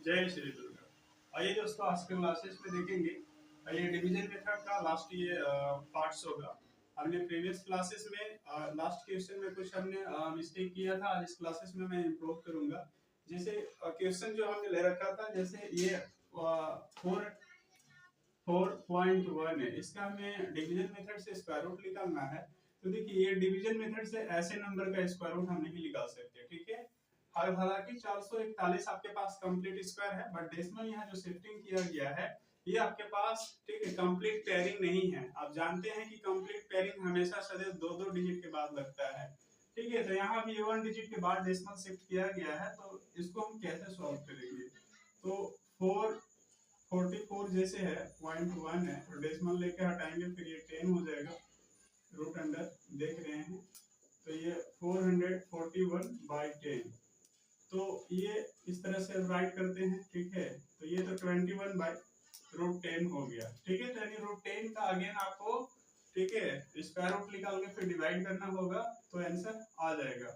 जय श्री दुर्गा। आइए दोस्तों, आज के क्लासेस में देखेंगे ये डिवीजन मेथड का लास्ट ये पार्ट्स होगा। हमने प्रीवियस क्लासेस में लास्ट क्वेश्चन में कुछ हमने मिस्टेक किया था। आज इस क्लासेस में मैं इम्प्रूव करूंगा। जैसे क्वेश्चन जो हमने ले रखा था, जैसे ये 4.1 है, इसका हमें डिवीजन मेथड से स्क्वायर रूट निकालना है। तो देखिए, ये डिवीजन मेथड से ऐसे नंबर का स्क्वायर रूट हम नहीं निकाल सकते, ठीक है। हालांकि 441 आपके पास कंप्लीट स्क्वायर है, बट डेसिमल यहाँ जो शिफ्टिंग किया गया है ये आपके पास, ठीक है, कंप्लीट पेयरिंग नहीं है। आप जानते हैं कि कंप्लीट पेयरिंग हमेशा सदैव दो दो डिजिट के बाद लगता है, ठीक है। तो यहाँ भी 1 डिजिट के बाद डेसिमल शिफ्ट किया गया है, तो इसको हम कैसे सॉल्व करेंगे। तो 444 जैसे है, 0.1 है, और डेसिमल लेके हटाएंगे फिर ये 10 हो जाएगा। रूट अंडर देख रहे हैं, तो ये 441/10। तो ये इस तरह से राइट करते हैं, ठीक है। तो ये तो 21/√10 हो गया, ठीक है। तो यानी √10 का अगेन आपको, ठीक है, स्क्वायर रूट निकाल के फिर डिवाइड करना होगा, तो आंसर आ जाएगा,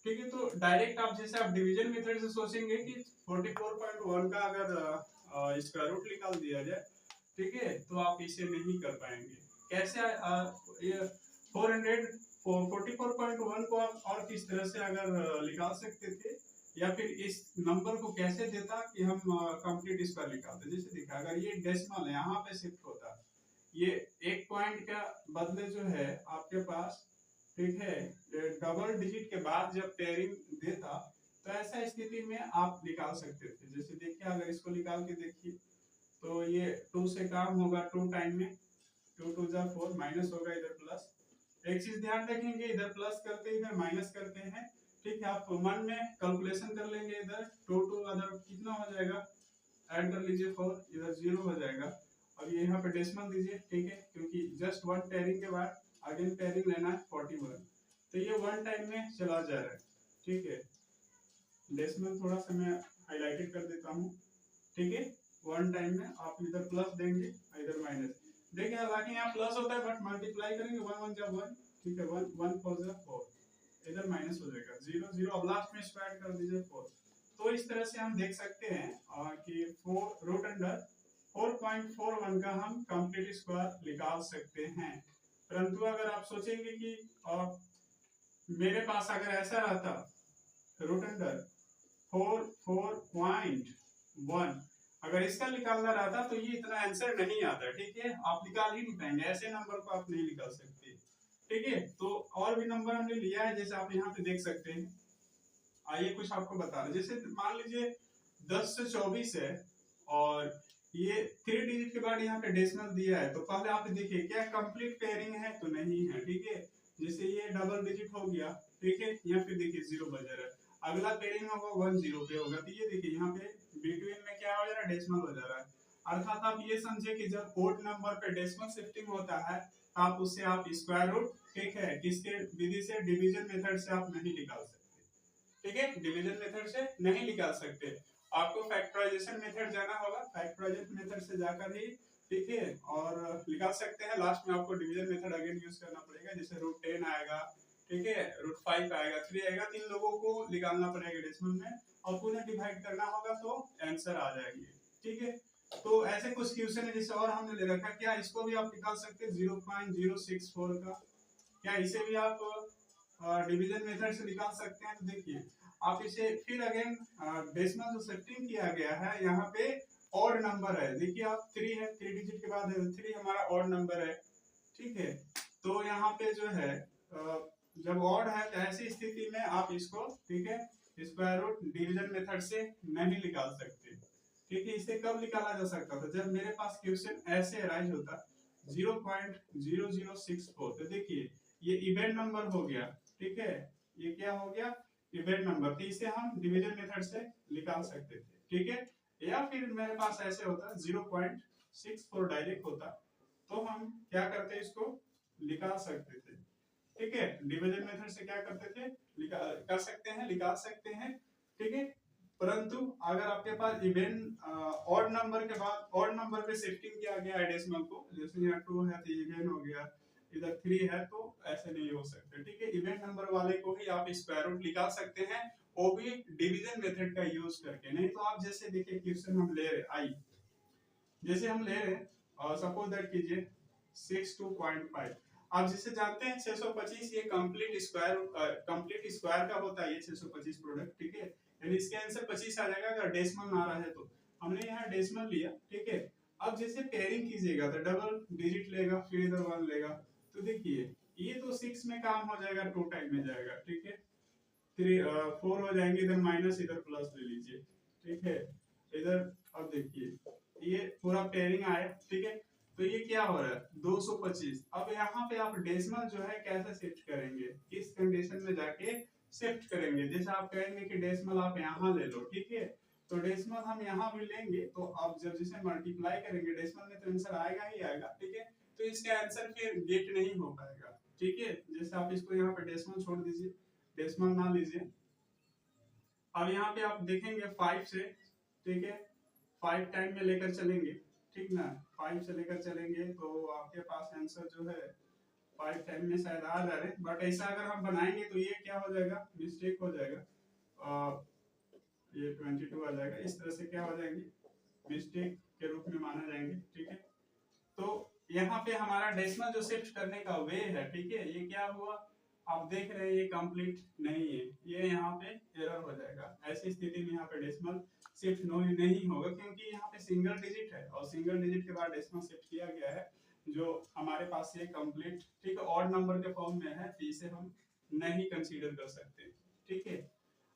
ठीक है। तो डायरेक्ट आप जैसे आप डिवीजन मेथड से सोचेंगे कि 44.1 का अगर स्क्वायर रूट निकाल दिया जाए, ठीक है, तो आप इसे नहीं कर पाएंगे। कैसे ये 44.1 को आप और किस तरह से अगर निकाल सकते थे, या फिर इस नंबर को कैसे देता कि हम कंप्लीट स्क्वायर निकालते। जैसे देखा, अगर ये डेसिमल है यहाँ पे शिफ्ट होता, ये एक पॉइंट का बदले जो है आपके पास, ठीक है, डबल डिजिट के बाद जब पेयरिंग देता, तो ऐसा स्थिति में आप निकाल सकते थे। जैसे देखिए, अगर इसको निकाल के देखिए, तो ये 2 से काम होगा 2 टाइम में, 2 2 जा 4, माइनस होगा इधर प्लस। एक चीज ध्यान रखेंगे, इधर प्लस करते इधर माइनस करते हैं, ठीक है। आप मन में कैलकुलेशन कर लेंगे, इधर 2 2 अदर कितना हो जाएगा, ऐड कर लीजिए 4, इधर 0 हो जाएगा। अब ये यहाँ पे डेसिमल दीजिए, ठीक है, क्योंकि जस्ट 1 पेयरिंग के बाद अगेन पेयरिंग लेना है 41, तो ये 1 टाइम में चला जा रहा है, ठीक है। डेसिमल थोड़ा सा मैं हाईलाइटेड कर देता हूँ, ठीक है। 1 टाइम में आप इधर प्लस देंगे, इधर माइनस। देखिए, हालांकि यहाँ प्लस होता है, बट मल्टीप्लाई करेंगे 1 1 जा 1, ठीक है, 1 1 4 जा 4, इधर माइनस हो जाएगा 0 0। अब लास्ट में स्क्वायर कर दीजिए 4। तो इस तरह से हम देख सकते हैं कि 4 रूट अंडर 4.41 का हम कंप्लीट स्क्वायर निकाल सकते हैं। परंतु अगर आप सोचेंगे कि मेरे पास अगर ऐसा रहता, रूट अंडर 4.1, अगर इसका निकालना रहता तो ये इतना आंसर नहीं आता, ठीक है। आप निकाल ही नहीं पाएंगे, ऐसे नंबर को आप नहीं निकाल सकते, ठीक है। तो और भी नंबर हमने लिया है, जैसे आप यहाँ पे देख सकते हैं। आइए कुछ आपको बता रहे, जैसे मान लीजिए 10 से 24 है, और ये 3 डिजिट के बाद यहाँ पे डेसिमल दिया है, तो पहले आप देखिए क्या कंप्लीट पेयरिंग है, तो नहीं है, ठीक है। जैसे ये डबल डिजिट हो गया, ठीक है, यहाँ पे देखिए 0 बज रहा है। अगला पेयरिंग होगा 1 0 पे होगा, तो ये देखिए यहाँ पे बिटवीन में क्या हो जा रहा है, डेसिमल हो जा रहा है। अर्थात आप ये समझे कि जब ओड नंबर पे डेसिमल शिफ्टिंग होता है, आप उससे आप स्क्वायर रूट, ठीक है, किसके विधि से, डिवीजन मेथड से आप नहीं निकाल सकते, ठीक है। डिवीजन मेथड से नहीं निकाल सकते, आपको फैक्टराइजेशन मेथड जाना होगा। फैक्टराइजेशन मेथड से जाकर ही, ठीक है, और निकाल सकते हैं। लास्ट में आपको डिवीजन मेथड अगेन यूज करना पड़ेगा, जैसे √10 आएगा, ठीक है, √5 आएगा, 3 आएगा, 3 लोगों को निकालना पड़ेगा डेसिमल में, और पुनः डिवाइड करना होगा, तो आंसर आ जाएगी, ठीक है। तो ऐसे कुछ क्वेश्चन है जैसे और हमने ले रखा, क्या इसको भी आप निकाल सकते हैं 0.064 का, क्या इसे भी आप डिवीजन मेथड से निकाल सकते हैं। तो देखिए, आप इसे फिर अगेन डेसिमल जो शिफ्टिंग किया गया है, यहाँ पे ऑड नंबर है, देखिए आप 3 है, 3 डिजिट के बाद 3 हमारा ऑड नंबर है, ठीक है। तो यहाँ पे जो है जब ऑड है, तो ऐसी स्थिति में आप इसको, ठीक है, स्क्वायर रूट डिवीजन मेथड से नहीं निकाल सकते, ठीक है। इसे कब निकाला जा सकता था, जब मेरे पास क्वेश्चन ऐसे अराइज होता 0.0064। तो देखिए, ये इवेंट नंबर हो गया, ठीक है, ये क्या हो गया, इवेंट नंबर, तो इसे हम डिवीजन मेथड से निकाल सकते थे, ठीक है। या फिर मेरे पास ऐसे होता 0.64 डायरेक्ट होता, तो हम क्या करते, इसको निकाल सकते थे, ठीक है। डिवीजन मेथड से क्या करते थे, कर सकते हैं, निकाल सकते हैं, ठीक है। परंतु अगर आपके पास इवेंट ऑड नंबर के बाद ऑड नंबर पे शिफ्टिंग किया गया है डेसिमल को, जैसे यहाँ 2 है तो इवेंट हो गया, इधर 3 है तो ऐसे नहीं हो सकते, ठीक है। इवेंट नंबर वाले को ही आप स्क्वायर रूट निकाल सकते हैं, वो भी डिवीजन मेथड का यूज करके। नहीं तो आप जैसे देखिए क्वेश्चन हम ले रहे आई, जैसे हम ले रहे हैं सपोज दैट कीजिए 62.5, आप जिसे जानते हैं 625 ये कंप्लीट स्क्वायर का होता है ये 625 प्रोडक्ट, ठीक है। यानी इसके आंसर 25 आ जाएगा अगर डेसिमल ना रहे तो। हमने यहाँ डेसिमल लिया, ठीक है। अब जैसे पेयरिंग कीजिएगा तो डबल डिजिट लेगा, फिर इधर 1 लेगा, तो देखिए ये तो 6 में काम हो जाएगा, 2 टाइम में जाएगा, ठीक है। 4 हो जाएंगे, इधर माइनस इधर प्लस ले लीजिए, ठीक है। इधर अब देखिए ये पूरा पेयरिंग आया, ठीक है। तो ये क्या हो रहा है 225। अब यहाँ पे आप डेसिमल जो है कैसे शिफ्ट करेंगे, किस कंडीशन में जाके शिफ्ट करेंगे। जैसे आप कहेंगे कि डेसिमल आप यहाँ ले लो, ठीक है। तो डेसिमल हम यहाँ भी लेंगे, तो आप जब जिसे मल्टीप्लाई करेंगे डेसिमल में तो आंसर आएगा ही आएगा, ठीक है। तो इसका आंसर फिर गेट नहीं हो पाएगा, ठीक है। जैसे आप इसको यहाँ पे डेसिमल छोड़ दीजिए, डेसिमल ना लीजिए। अब यहाँ पे आप देखेंगे 5 से, ठीक है, 5 टाइम में लेकर चलेंगे, ठीक ना। 5 से लेकर चलेंगे तो आपके पास आंसर जो है 5 टाइम में शायद आ जा रहे, बट ऐसा अगर हम बनाएंगे तो ये क्या हो जाएगा, मिस्टेक हो जाएगा। ये 22 आ जाएगा, इस तरह से क्या हो जाएंगे, मिस्टेक के रूप में माना जाएंगे, ठीक है। तो यहाँ पे हमारा डेसिमल जो शिफ्ट करने का वे है, ठीक है, ये क्या हुआ, आप देख रहे हैं ये कंप्लीट नहीं है, ये यहाँ पे एरर हो जाएगा। ऐसी स्थिति में यहाँ पे डेसिमल शिफ्ट नहीं होगा, क्योंकि यहाँ पे सिंगल डिजिट है और सिंगल डिजिट के बाद डेसिमल शिफ्ट किया गया है, जो हमारे पास ये कंप्लीट, ठीक है, ऑड नंबर के फॉर्म में है, तो इसे हम नहीं कंसीडर कर सकते, ठीक है।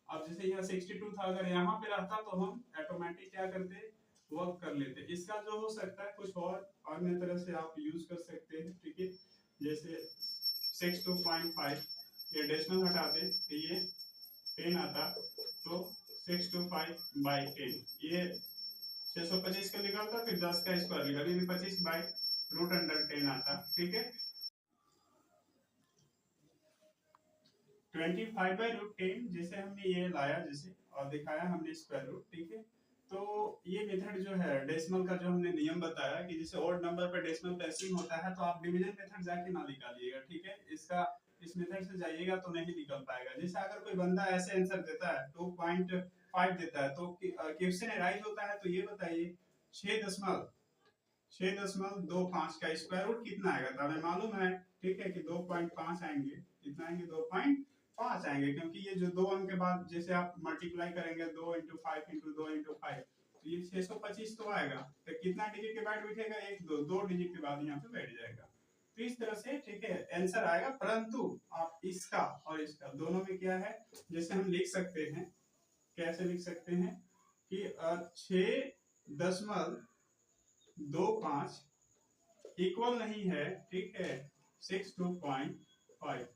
अब जैसे यहाँ 62 था, अगर यहाँ पे रहता तो हम ऑटोमेटिक क्या करते, वर्क कर लेते। इसका जो हो सकता है कुछ और अन्य तरह से आप यूज कर सकते हैं, ठीक है। जैसे 62.5 ये डेसिमल हटा दे तो ये 10 आता, तो 625/10 ये 625 का निकलता, फिर 10 का स्क्वायर निकल, यानी 25/√10 आता, ठीक है। 25/√10 जैसे हमने ये लाया, जैसे और दिखाया हमने स्क्वायर रूट, ठीक है। तो ये मेथड जो है डेसिमल का, जो हमने नियम बताया कि जैसे ऑड नंबर पर डेसिमल प्लेसिंग होता है, तो आप डिवीजन मेथड जाके ना निकालिएगा, ठीक है। इसका इस मेथड से जाइएगा तो नहीं निकल पाएगा। जैसे अगर कोई बंदा ऐसे आंसर देता है 2.5 देता है, तो क्वेश्चन राइज होता है, तो ये बताइए 6.25 का स्क्वायर रूट कितना आएगा, तो हमें मालूम है, ठीक है, कि 2.5 आएंगे, कितना आएंगे 2.5 आएंगे, क्योंकि ये जो 2 अंक के बाद जैसे आप मल्टीप्लाई करेंगे 2 × 5 × 2 × 5, तो ये 625 तो आएगा। तो कितना डिजिट के बाद बैठेगा, 1 2 डिजिट के बाद यहाँ पे बैठ जाएगा। तो इस तरह से, ठीक है, आंसर आएगा। परंतु आप इसका और इसका दोनों में क्या है, जैसे हम लिख सकते हैं, कैसे लिख सकते हैं कि 6.25 इक्वल नहीं है, ठीक है, 62.5,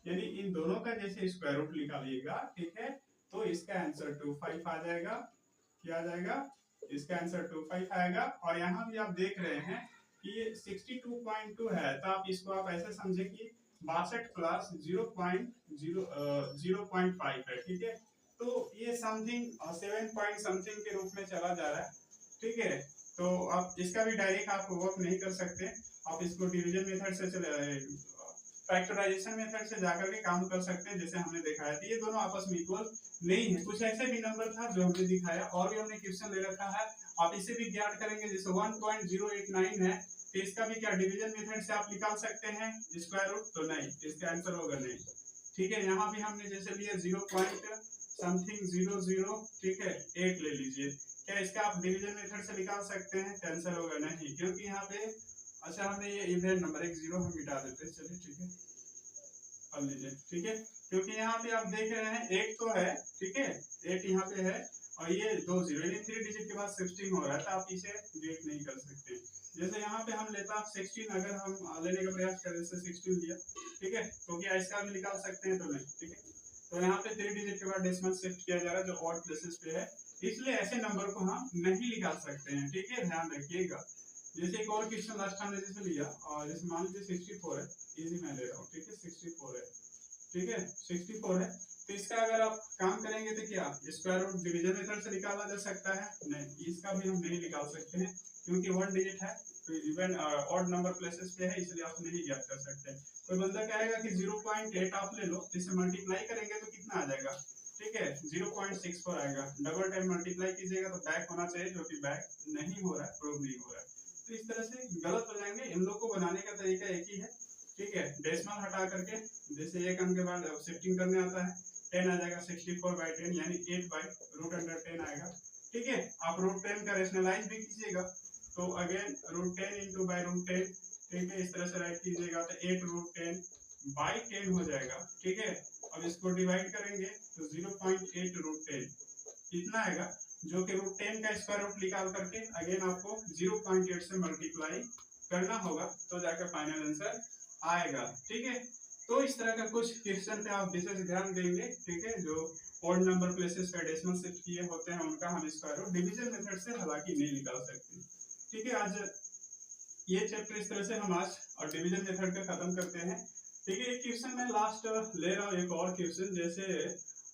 यानी इन दोनों का जैसे स्क्वायर रूट निकालिएगा, ठीक है, तो इसका आंसर 25 आ जाएगा। क्या आ जाएगा, इसका आंसर 25 आएगा। और यहाँ भी आप देख रहे हैं कि ये 62.2 है, तो आप इसको आप ऐसे समझे कि 62 प्लस 0.5 है, ठीक है। तो ये समथिंग 7 पॉइंट समथिंग के रूप में चला जा रहा है, ठीक है। तो आप इसका भी डायरेक्ट आप वर्क नहीं कर सकते, आप इसको डिवीजन मेथड से फैक्टराइजेशन मेथड से जाकर के काम कर सकते हैं, जैसे हमने दिखाया था। ये दोनों आपस में इक्वल नहीं है। कुछ ऐसे भी नंबर था जो हमने दिखाया, और भी हमने क्वेश्चन ले रखा है, आप इसे भी ज्ञात करेंगे। जैसे 1.089 है, तो इसका भी क्या डिवीजन मेथड से आप निकाल सकते हैं स्क्वायर रूट, तो नहीं, इसका आंसर होगा नहीं, ठीक है। यहाँ भी हमने जैसे लिया 0.00, ठीक है, 8 ले लीजिए, क्या इसका आप डिवीजन मेथड से निकाल सकते हैं, तो आंसर होगा नहीं, क्योंकि यहाँ पे अच्छा हमने ये इवेंट नंबर 1 0 हम मिटा देते हैं, चलिए, ठीक है, कर लीजिए, ठीक है। क्योंकि यहाँ पे आप देख रहे हैं 8 तो है, ठीक है, 8 यहाँ पे है, और ये 2 0, यानी 3 डिजिट के बाद शिफ्टिंग हो रहा है, तो आप इसे गेट नहीं कर सकते। जैसे यहाँ पे हम लेता 16, अगर हम लेने का प्रयास करें, जैसे 16 लिया, ठीक है, तो क्या इसका भी निकाल सकते हैं, तो नहीं, ठीक है। तो यहाँ पे 3 डिजिट के बाद डेसिमल शिफ्ट किया जा रहा है, जो ऑड प्लेसेस पे है, इसलिए ऐसे नंबर को हम नहीं निकाल सकते हैं, ठीक है, ध्यान रखिएगा। जैसे एक और क्वेश्चन लास्ट हमने जैसे लिया, और जैसे मान लीजिए 64 है, इजी मैं ले रहा हूँ, ठीक है, 64 है, ठीक है, 64 है, तो इसका अगर आप काम करेंगे तो क्या स्क्वायर रूट डिवीजन मेथड से निकाला जा सकता है, नहीं, इसका भी हम नहीं निकाल सकते हैं, क्योंकि 1 डिजिट है, इवन ऑड नंबर प्लेसेस पे है, इसलिए आप नहीं ज्ञात कर सकते। कोई बंदा कहेगा कि 0.8 आप ले लो, इसे मल्टीप्लाई करेंगे तो कितना आ जाएगा, ठीक है 0.64 आएगा। डबल टाइम मल्टीप्लाई कीजिएगा तो बैक होना चाहिए, जो कि बैक नहीं हो रहा है, प्रूव नहीं हो रहा है। तो इस तरह से गलत हो जाएंगे। इन लोग को बनाने का तरीका एक ही है, ठीक है, डेसिमल हटा करके जैसे एक अंक के बाद शिफ्टिंग करने आता है, 10 आ जाएगा 64/10 यानी 8/√10 आएगा, ठीक है। आप √10 का रेशनलाइज भी कीजिएगा तो अगेन √10 × √10, ठीक है, इस तरह से राइट कीजिएगा तो 8√10/10 हो जाएगा, ठीक है। अब इसको डिवाइड करेंगे तो 0.8√10 इतना आएगा, जो कि √10 का स्क्वायर रूट निकाल करके अगेन आपको 0.8 से मल्टीप्लाई करना होगा तो जाकर फाइनल आंसर आएगा, ठीक है। तो इस तरह का कुछ क्वेश्चन पे आप विशेष ध्यान देंगे, ठीक है। जो ऑड नंबर प्लेसेस पे डेसिमल शिफ्ट किए होते हैं उनका हम स्क्वायर रूट डिवीजन मेथड से हालांकि नहीं निकाल सकते, ठीक है। आज ये चैप्टर इस तरह से हम आज और डिवीजन मेथड का खत्म करते हैं, ठीक है। एक क्वेश्चन मैं लास्ट ले रहा हूँ, एक और क्वेश्चन, जैसे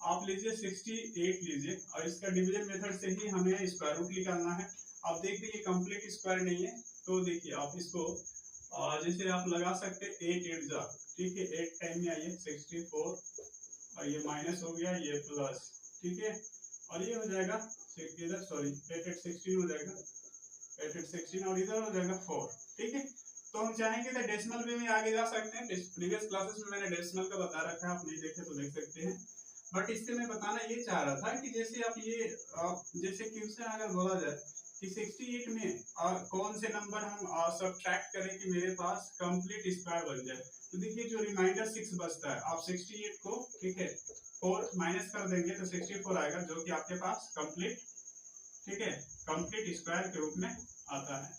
आप लीजिए 68 लीजिए और इसका डिवीजन मेथड से ही हमें स्क्वायर रूट निकालना है। आप देखिए ये कंप्लीट स्क्वायर नहीं है, तो देखिए आप इसको जैसे आप लगा सकते 8 8 जा, ठीक है, 8 टाइम में आइए 64 और ये माइनस हो गया, ये प्लस, ठीक है, और ये हो जाएगा इधर सॉरी 8 8 16 हो जाएगा, 8 8 16 और इधर हो जाएगा 4, ठीक है। तो हम चाहेंगे तो डेसिमल में आगे जा सकते हैं। प्रीवियस क्लासेस में मैंने डेसिमल का बता रखा है, आप नहीं देखे तो देख सकते हैं। बट इससे मैं बताना ये चाह रहा था कि जैसे आप ये जैसे क्वेश्चन अगर बोला जाए कि 68 में कौन से नंबर हम सब्ट्रैक्ट करें कि मेरे पास कंप्लीट स्क्वायर बन जाए, तो देखिए जो रिमाइंडर 6 बचता है, आप 68 को, ठीक है, 4 माइनस कर देंगे तो 64 आएगा, जो कि आपके पास कंप्लीट, ठीक है, कंप्लीट स्क्वायर के रूप में आता है।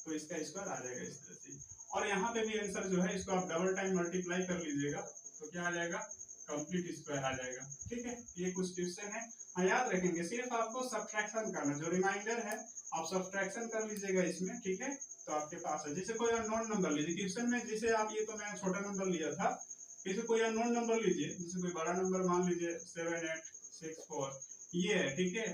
तो इसका स्क्वायर आ जाएगा इस तरह से। और यहाँ पे भी आंसर जो है इसको आप डबल टाइम मल्टीप्लाई कर लीजिएगा तो क्या आ जाएगा, कंप्लीट स्क्वायर आ जाएगा, ठीक है। ये कुछ क्वेश्चन है, हाँ याद रखेंगे, सिर्फ आपको सब्ट्रैक्शन करना, जो रिमाइंडर है आप सब्ट्रैक्शन कर लीजिएगा इसमें, ठीक है। तो आपके पास है, जैसे कोई अननोन नंबर लीजिए क्वेश्चन में, जैसे आप ये तो मैं छोटा नंबर लिया था, जैसे कोई अननोन नंबर लीजिए, जैसे कोई बड़ा नंबर मान लीजिए 7864 ये है, ठीक है।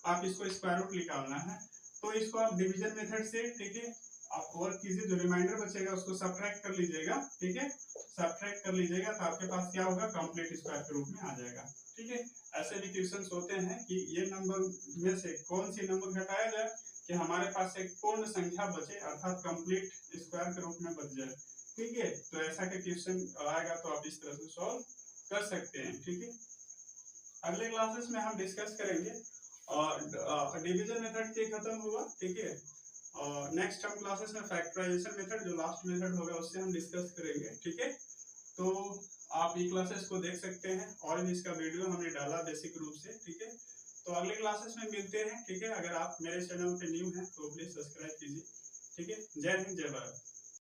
आप इसको स्क्वायर रूट निकालना है तो इसको आप डिवीजन मेथड से, ठीक है, आप वर्क कीजिए, जो रिमाइंडर बचेगा उसको सब्ट्रैक्ट कर लीजिएगा, ठीक है, सब्ट्रैक्ट कर लीजिएगा तो आपके पास क्या होगा, कंप्लीट स्क्वायर के रूप में आ जाएगा, ठीक है। ऐसे भी क्वेश्चंस होते हैं कि ये नंबर में से कौन सी नंबर घटाया जाए कि हमारे पास एक पूर्ण संख्या बचे, अर्थात कंप्लीट स्क्वायर के रूप में बच जाए, ठीक है। तो ऐसा के क्वेश्चन आएगा तो आप इस तरह से सॉल्व कर सकते हैं, ठीक है। अगले क्लासेस में हम डिस्कस करेंगे और डिवीजन मेथड के खत्म हुआ, ठीक है। और नेक्स्ट हम क्लासेस में फैक्टराइजेशन मेथड, जो लास्ट मेथड होगा, उससे हम डिस्कस करेंगे, ठीक है। तो आप ये क्लासेस को देख सकते हैं और भी इसका वीडियो हमने डाला बेसिक रूप से, ठीक है। तो अगले क्लासेस में मिलते हैं, ठीक है। अगर आप मेरे चैनल पे न्यू हैं तो प्लीज सब्सक्राइब कीजिए, ठीक है। जय हिंद, जय भारत।